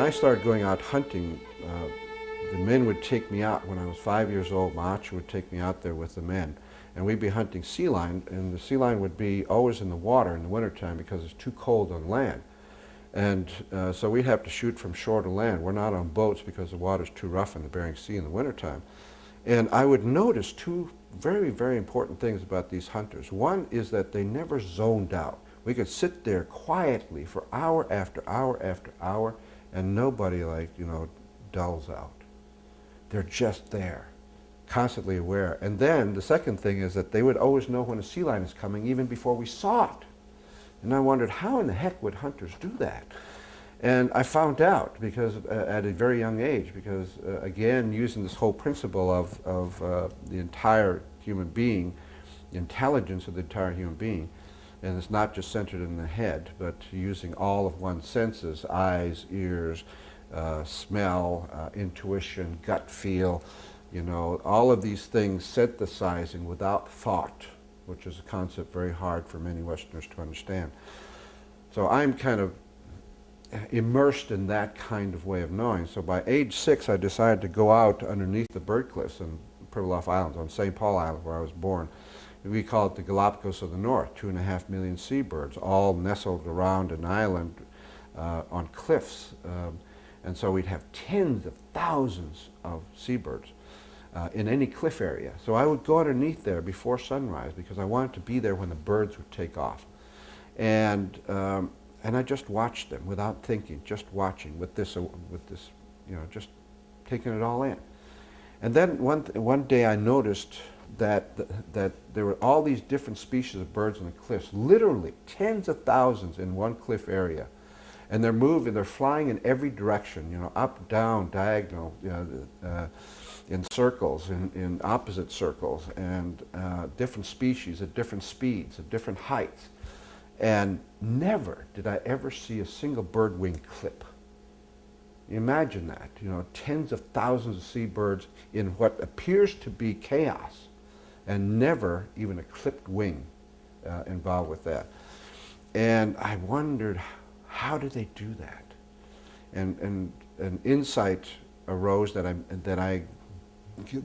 I started going out hunting, the men would take me out. When I was 5 years old, my archer would take me out there with the men. And we'd be hunting sea lion, and the sea lion would be always in the water in the wintertime because it's too cold on land. And so we'd have to shoot from shore to land. We're not on boats because the water's too rough in the Bering Sea in the wintertime. And I would notice two very, very important things about these hunters. One is that they never zoned out. We could sit there quietly for hour after hour after hour, and nobody, dulls out. They're just there, constantly aware. And then the second thing is that they would always know when a sea lion is coming even before we saw it. And I wondered, how in the heck would hunters do that? And I found out because at a very young age, because again, using this whole principle of the entire human being, the intelligence of the entire human being, and it's not just centered in the head, but using all of one's senses, eyes, ears, smell, intuition, gut feel, all of these things synthesizing without thought, which is a concept very hard for many Westerners to understand. So I'm kind of immersed in that kind of way of knowing. So by age 6, I decided to go out underneath the bird cliffs in Pribilof Islands, on St. Paul Island, where I was born. We call it the Galapagos of the North, 2.5 million seabirds, all nestled around an island on cliffs. And so we'd have tens of thousands of seabirds in any cliff area. So I would go underneath there before sunrise because I wanted to be there when the birds would take off. And I just watched them without thinking, just watching with this, just taking it all in. And then one day I noticed that there were all these different species of birds on the cliffs, literally tens of thousands in one cliff area. And they're moving, they're flying in every direction, up, down, diagonal, in circles, in opposite circles, and different species at different speeds, at different heights. And never did I ever see a single bird wing clip. Imagine that, tens of thousands of seabirds in what appears to be chaos, and never even a clipped wing involved with that. And I wondered, how did they do that? And an insight arose that I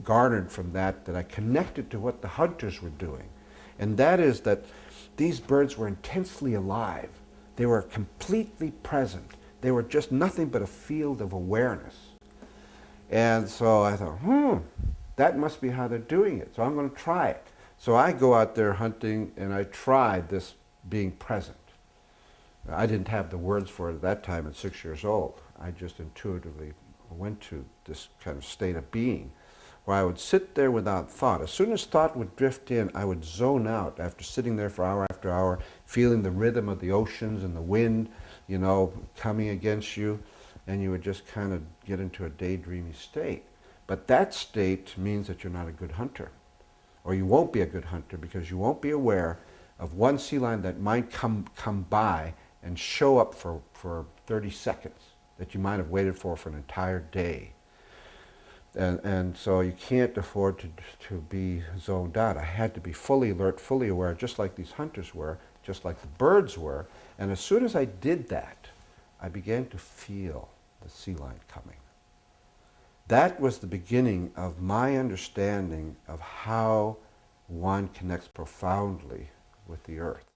garnered from that I connected to what the hunters were doing. And that is that these birds were intensely alive. They were completely present. They were just nothing but a field of awareness. And so I thought, that must be how they're doing it. So I'm going to try it. So I go out there hunting and I tried this being present. I didn't have the words for it at that time at 6 years old. I just intuitively went to this kind of state of being where I would sit there without thought. As soon as thought would drift in, I would zone out after sitting there for hour after hour, feeling the rhythm of the oceans and the wind, coming against you, and you would just kind of get into a daydreamy state. But that state means that you're not a good hunter, or you won't be a good hunter because you won't be aware of one sea lion that might come by and show up for 30 seconds that you might have waited for an entire day. And so you can't afford to be zoned out. I had to be fully alert, fully aware, just like these hunters were, just like the birds were. And as soon as I did that, I began to feel the sea lion coming. That was the beginning of my understanding of how one connects profoundly with the earth.